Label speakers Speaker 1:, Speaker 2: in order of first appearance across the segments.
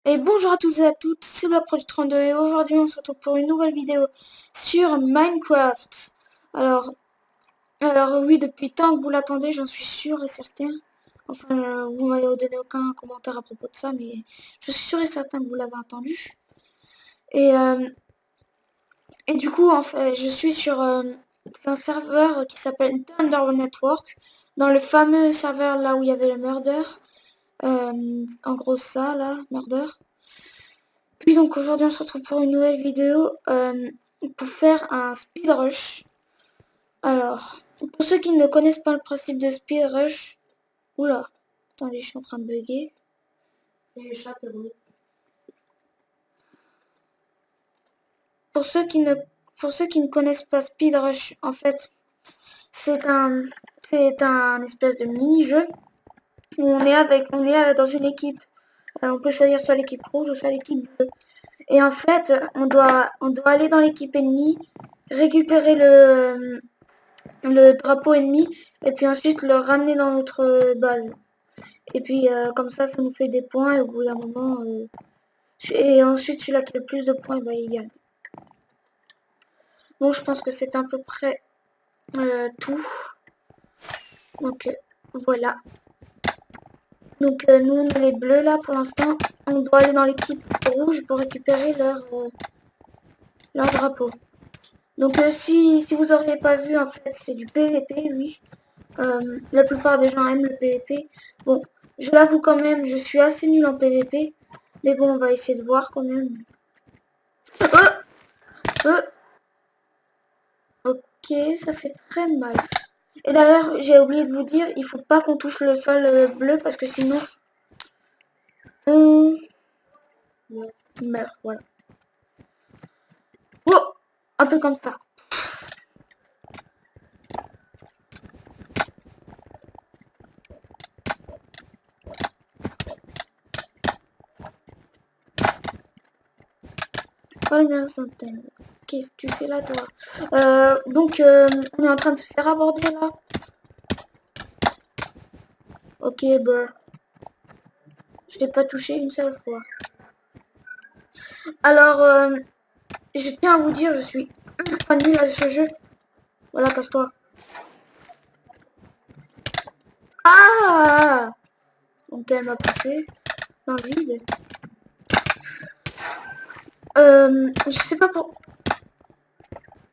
Speaker 1: Et bonjour à tous et à toutes, c'est BlackProduit32 et aujourd'hui on se retrouve pour une nouvelle vidéo sur Minecraft. Alors, oui, depuis tant que vous l'attendez, j'en suis sûr et certain. Enfin, vous m'avez donné aucun commentaire à propos de ça, mais je suis sûr et certain que vous l'avez entendu. Et, euh, et du coup, en fait, je suis sur un serveur qui s'appelle Thunder Network, dans le fameux serveur là où il y avait le murder. En gros ça là, murder. Puis donc aujourd'hui on se retrouve pour une nouvelle vidéo pour faire un speed rush. Alors, pour ceux qui ne connaissent pas le principe de speed rush, oula, attendez, je suis en train de bugger. Pour ceux qui ne connaissent pas speed rush, en fait, c'est un espèce de mini-jeu où on est dans une équipe. On peut choisir soit l'équipe rouge ou soit l'équipe bleue. Et en fait, on doit aller dans l'équipe ennemie, récupérer le drapeau ennemi et puis ensuite le ramener dans notre base. Et puis comme ça nous fait des points et au bout d'un moment, et ensuite celui-là qui a le plus de points, bah, il gagne. Bon, je pense que c'est à peu près tout. Donc voilà. Donc nous on est les bleus là pour l'instant. On doit aller dans l'équipe rouge pour récupérer leur drapeau. Donc si vous n'auriez pas vu, en fait c'est du PVP, oui. La plupart des gens aiment le PVP. Bon, je l'avoue quand même, je suis assez nul en PVP. Mais bon, on va essayer de voir quand même. Euh, ok, ça fait très mal. Et d'ailleurs, j'ai oublié de vous dire, il faut pas qu'on touche le sol bleu parce que sinon, on meurt. Voilà. Oh, un peu comme ça. Oh bien centaine. Qu'est-ce que tu fais là, toi? Donc, on est en train de se faire aborder là. Ok, bah, je l'ai pas touché une seule fois. Alors, je tiens à vous dire, je suis ultra nul à ce jeu. Voilà, casse-toi. Ah! Donc elle m'a poussé dans le vide. Je sais pas pour...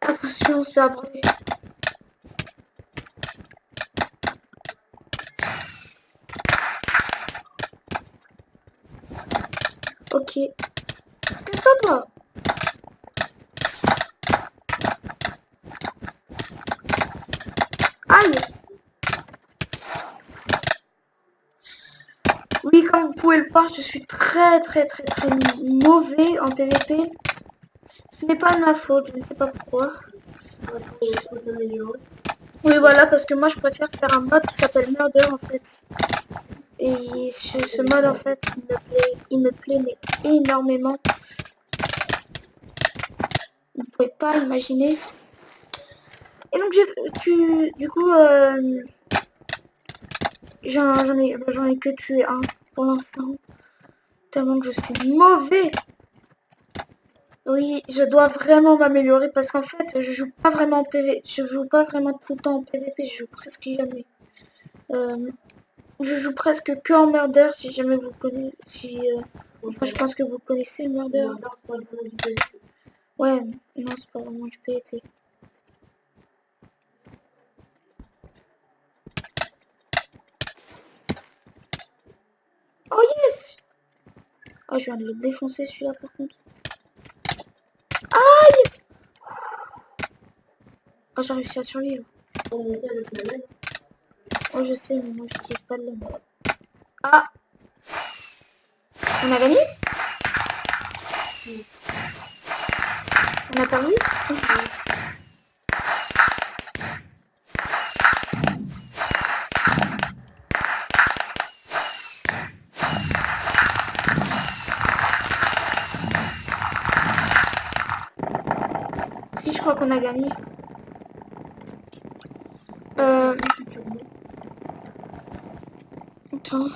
Speaker 1: Attention, on se fait aborder. Ok. Casse-toi, toi! Aïe! Oui, comme vous pouvez le voir, je suis très mauvais en PVP. Ce n'est pas de ma faute, je ne sais pas pourquoi. Oui, voilà, parce que moi je préfère faire un mode qui s'appelle Murder en fait. Et ce mode en fait, il me plaît mais énormément. Vous pouvez pas imaginer. Et donc du coup, j'en ai que tué un pour l'instant. Tellement que je suis mauvais. Oui, je dois vraiment m'améliorer parce qu'en fait, je joue pas vraiment en PV. Je joue pas vraiment tout le temps en PVP, je joue presque jamais. Je joue presque que en murder si jamais vous connaissez. Enfin, je pense que vous connaissez murder. Ouais, non, c'est pas vraiment du PVP. Oh yes! Oh, je viens de le défoncer celui-là par contre. Aïe! Oh, j'ai réussi à survivre. Oh, je sais, mais moi j'utilise pas de l'homme. Ah! On a gagné? On a perdu? Si, je crois qu'on a gagné. Attends.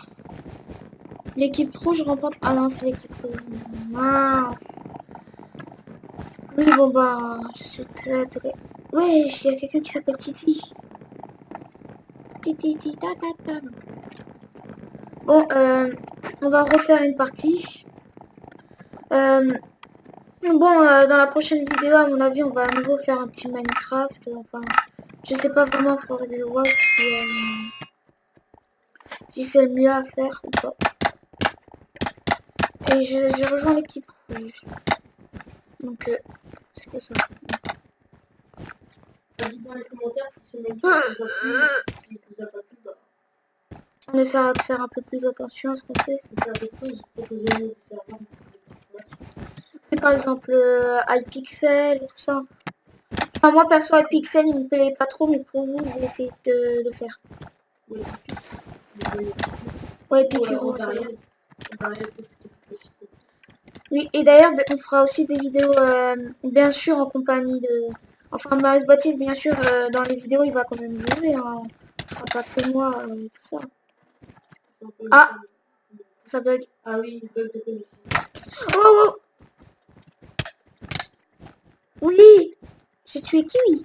Speaker 1: L'équipe rouge remporte... Ah non, c'est l'équipe rouge. Mince. Oui, bon bah, je suis très très... Ouais, il y a quelqu'un qui s'appelle Titi. Titi, ta ta ta. Bon, on va refaire une partie. Bon, dans la prochaine vidéo, à mon avis, on va à nouveau faire un petit Minecraft. Enfin, je sais pas vraiment, il faudrait que je vois si c'est le mieux à faire ou pas. Et j'ai rejoint l'équipe rouge. Donc, c'est que ça.
Speaker 2: Dites dans les commentaires si ce mec vous a plu, si vous a pas plu, bah,
Speaker 1: On essaiera de faire un peu plus attention à ce qu'on fait.
Speaker 2: faire des choses, proposez-nous des serveurs.
Speaker 1: Et par exemple, iPixel et tout ça. Enfin, moi, perso, iPixel, il me plaît pas trop, mais pour vous, je vais essayer de le faire.
Speaker 2: Oui, si vous voulez.
Speaker 1: Ouais,
Speaker 2: Pour
Speaker 1: Picu, bon, ça va.
Speaker 2: c'est plutôt possible.
Speaker 1: Oui, et d'ailleurs, on fera aussi des vidéos, bien sûr, en compagnie de... Enfin, Marius Baptiste, bien sûr, dans les vidéos, il va quand même jouer, hein. Ce sera pas que moi, et tout ça. Ah, ça bug.
Speaker 2: Ah oui, bug de connexion.
Speaker 1: Oh, oh. Oui, j'ai tué Kiwi.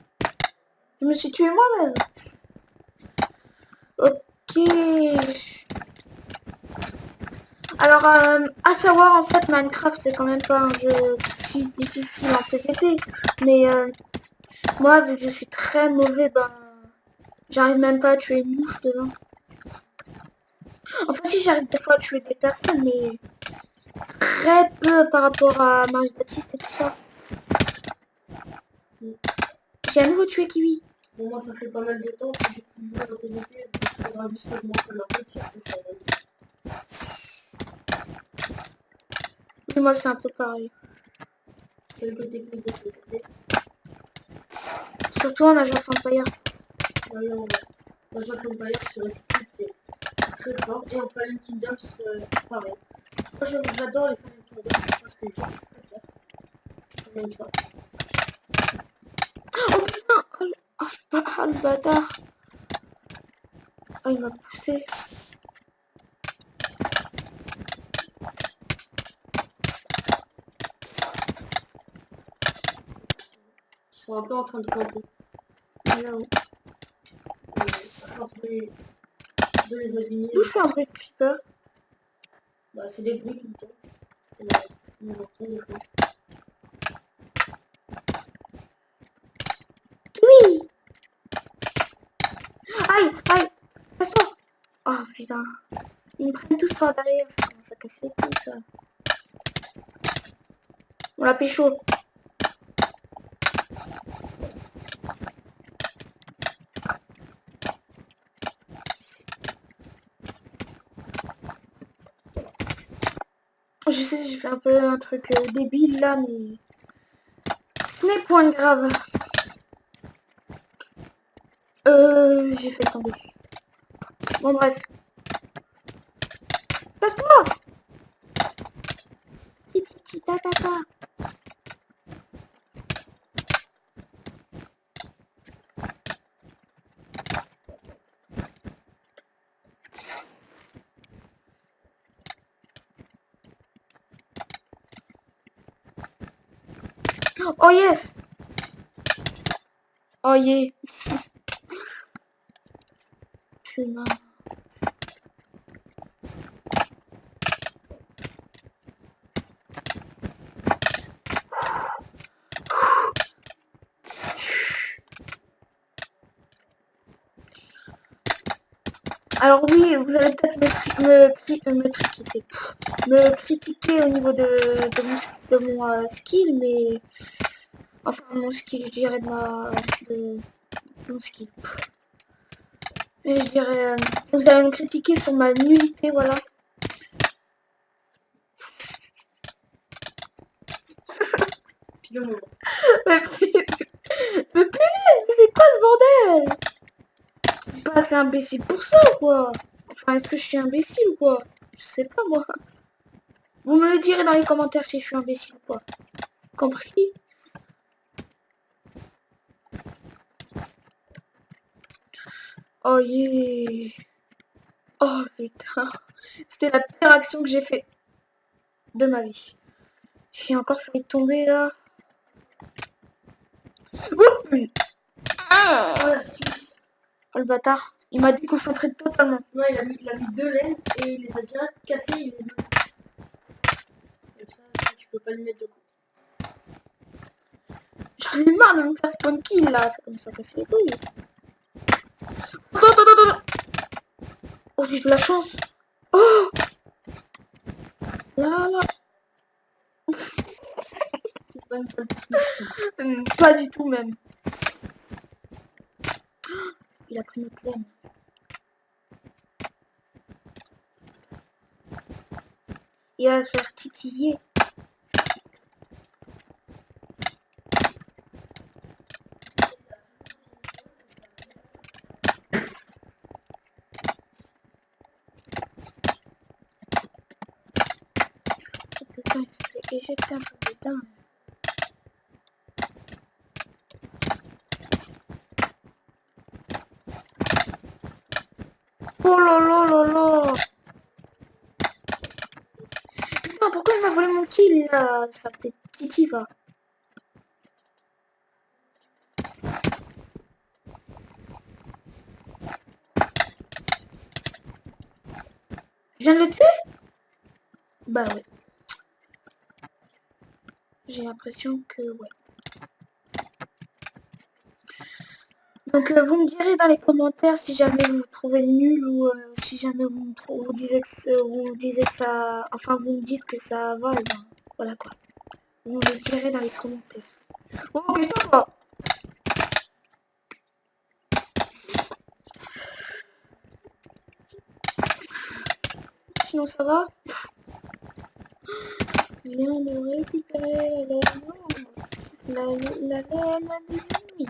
Speaker 1: Je me suis tué moi-même. Ok. Alors, à savoir, en fait, Minecraft, c'est quand même pas un jeu si difficile en PvP. Mais moi, vu que je suis très mauvais, ben, j'arrive même pas à tuer une mouche dedans. Enfin, si, j'arrive des fois à tuer des personnes, mais très peu par rapport à Marius Baptiste et tout ça. J'ai à nouveau tué Kiwi.
Speaker 2: Bon, moi, ça fait pas mal de temps que j'ai plus joué au PvP, donc il faudra juste que je m'entraîne un peu, puis après, ça va aller.
Speaker 1: Et moi, c'est un peu pareil.
Speaker 2: Quelques techniques de PvP.
Speaker 1: Surtout en Agent Empire.
Speaker 2: Voyons, Age of Empires sur YouTube, c'est très fort. Et en Fallen Kingdoms, pareil. Moi, j'adore les Fallen Kingdoms parce que je préfère. Minecraft.
Speaker 1: Oh putain! Oh, le bâtard! Oh, il m'a poussé.
Speaker 2: Ils sont un peu en train de camper.
Speaker 1: J'avoue.
Speaker 2: À force de les abîmer,
Speaker 1: D'où je fais un bruit de creeper?
Speaker 2: bah, c'est des bruits tout le temps. On entend des fois.
Speaker 1: Oui! Aïe! Aïe! Passe-toi! Oh putain! Ils me prennent tous par derrière, ça commence à casser les couilles, ça. On l'a pécho. Je sais, j'ai fait un peu un truc débile là, mais ce n'est point grave. J'ai fait tomber. Bon bref. Passe-toi! Titi ta ta ta. Oh yes! Oh yeah! Putain. Alors oui, vous allez peut-être me critiquer au niveau de mon skill, mais enfin mon skill, je dirais de mon skill. Et je dirais, vous allez me critiquer sur ma nullité, voilà.
Speaker 2: Puis le moment.
Speaker 1: Mais punaise, mais c'est quoi ce bordel? Bah c'est imbécile pour ça ou quoi? Enfin, est-ce que je suis imbécile ou quoi? Je sais pas moi. Vous me le direz dans les commentaires si je suis imbécile ou quoi. Compris? Oh yeah. Oh putain. C'était la pire action que j'ai fait de ma vie. J'ai encore failli tomber là. Oh,
Speaker 2: Oh la Suisse.
Speaker 1: oh, le bâtard. Il m'a déconcentré totalement.
Speaker 2: Non, il a mis 2 laines et il les a direct cassées. Il les a... Comme ça, tu peux pas lui mettre de coup.
Speaker 1: J'en ai marre de me faire spawn kill là. C'est comme ça casser les couilles. Attends, attends, attends, attends. Oh, j'ai de la chance. Oh là là.
Speaker 2: C'est pas une bonne technique.
Speaker 1: Pas du tout même. Il a pris notre laine. Il va se faire titiller. Oh putain, il s'est fait éjecter un peu dedans. Oh là là là là. Putain, pourquoi il m'a volé mon kill là? Ça peut-être titi va. Je viens de le tuer? Bah ouais. J'ai l'impression que ouais. Donc vous me direz dans les commentaires si jamais vous me trouvez nul ou si jamais vous disiez que ça... Enfin vous me dites que ça va et ben voilà quoi. Vous me le direz dans les commentaires. Oh ok ça va. Sinon ça va. Viens de récupérer la laine des ennemis.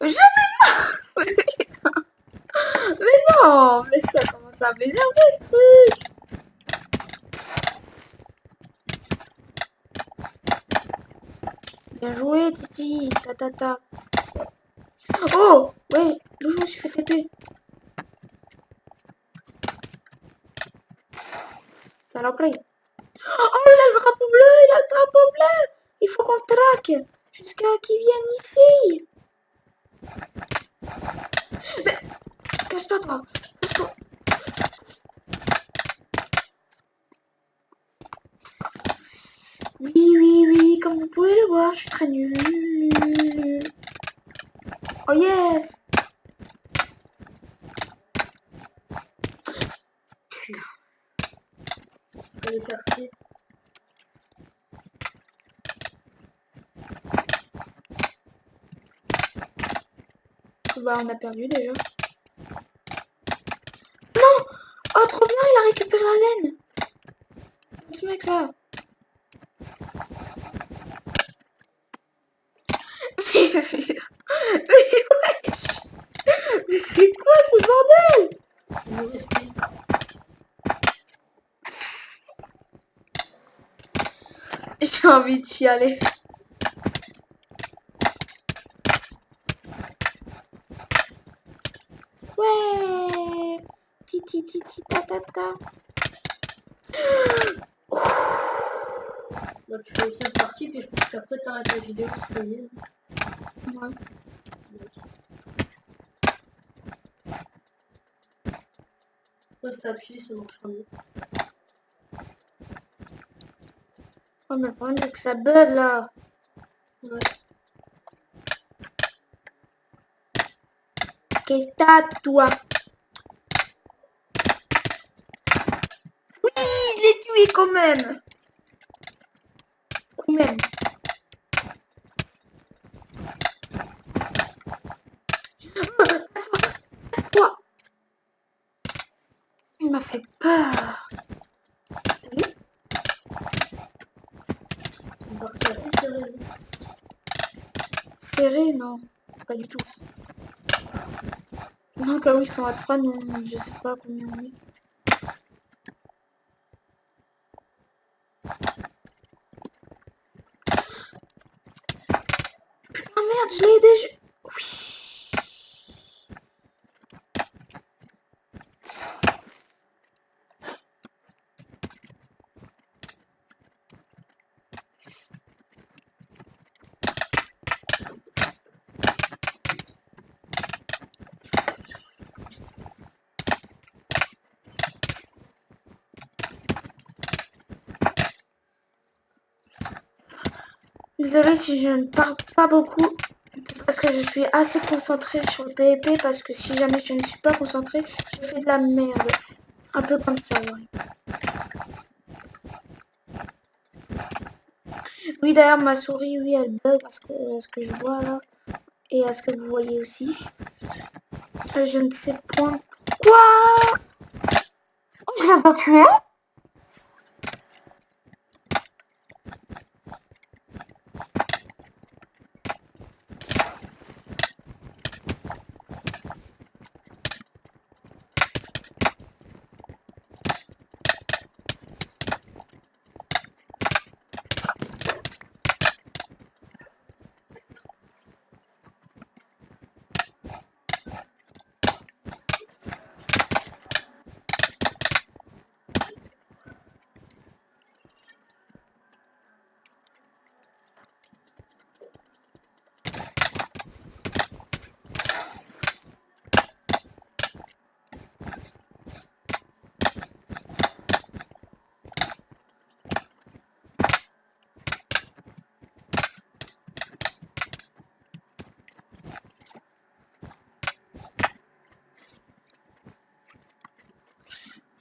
Speaker 1: J'en ai marre. Mais non, mais ça commence à m'énerver ce truc. Bien joué Titi, ta. Oh ouais, d'où je me suis fait taper. Saloperie. Oh il a le drapeau bleu, il a le drapeau bleu. Il faut qu'on traque jusqu'à qu'il vienne ici. Mais casse-toi toi. Casse-toi. Oui, comme vous pouvez le voir, je suis très nul. Oh yes.
Speaker 2: Allez faire ci.
Speaker 1: Bah on a perdu déjà. Non. Oh trop bien, il a récupéré la laine. Ce mec là. Mais c'est quoi ce bordel?
Speaker 2: Il nous reste plus.
Speaker 1: J'ai envie de chialer. Ouais. Titi ta.
Speaker 2: Là, tu fais 5 parties, puis je pense qu'après t'arrêtes la vidéo, c'est mieux.
Speaker 1: Ouais.
Speaker 2: Après, si t'appuies, ça marchera mieux.
Speaker 1: Oh mais le problème c'est que ça bug là.
Speaker 2: Ouais.
Speaker 1: Qu'est-ce que t'as toi? Oui, je l'ai tué quand même. Quand même. Quoi? Il m'a fait peur. Salut.
Speaker 2: Une partie assez serrée.
Speaker 1: Serré, non. Pas du tout. Non, quand ils sont à 3, non, je sais pas combien on est. Putain, merde, Désolée si je ne parle pas beaucoup. Parce que je suis assez concentrée sur le PvP. Parce que si jamais je ne suis pas concentrée, je fais de la merde. Un peu comme ça, ouais. Oui, d'ailleurs, ma souris, oui, elle bug à ce que je vois là. Et à ce que vous voyez aussi. Je ne sais point pourquoi. Oh, je l'ai pas tué.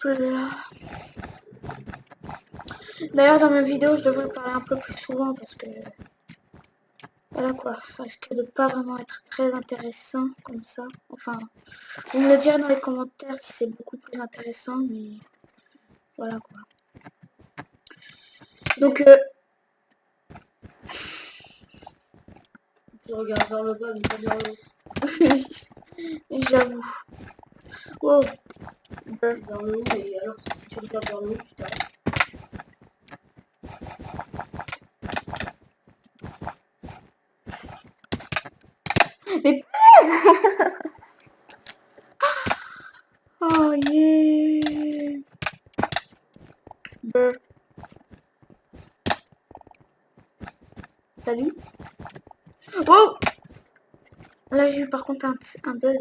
Speaker 1: Voilà. D'ailleurs, dans mes vidéos, je devrais parler un peu plus souvent parce que voilà quoi, ça risque de pas vraiment être très intéressant comme ça. Enfin, vous me le direz dans les commentaires si c'est beaucoup plus intéressant, mais voilà quoi. Donc,
Speaker 2: Tu regardes vers le bas, mais pas vers le haut.
Speaker 1: j'avoue. Wow.
Speaker 2: Vers le haut, et alors si tu regardes vers le haut, tu t'arrêtes.
Speaker 1: Mais oh yeah. Brr. Salut. Wow. Là, j'ai eu par contre un bug.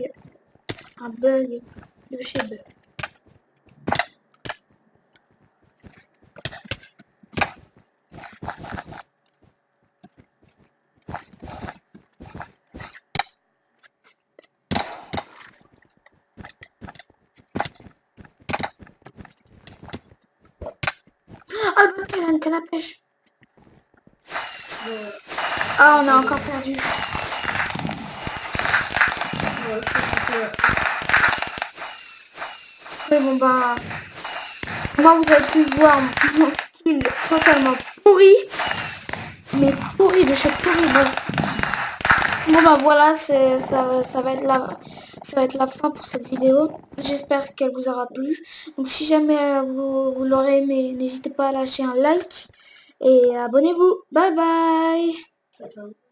Speaker 1: Un bug de chez bug. Ah, le bug, il a une canne à pêche. Ah, on a encore perdu.
Speaker 2: Ouais, je pense que
Speaker 1: Mais bon, bah... Moi, vous avez pu voir mon skill totalement pourri. Mais pourri de chez pourri. Bon bah voilà, ça va être la fin pour cette vidéo. J'espère qu'elle vous aura plu. Donc si jamais vous l'aurez aimé, n'hésitez pas à lâcher un like et abonnez-vous. Bye bye.
Speaker 2: ciao, ciao.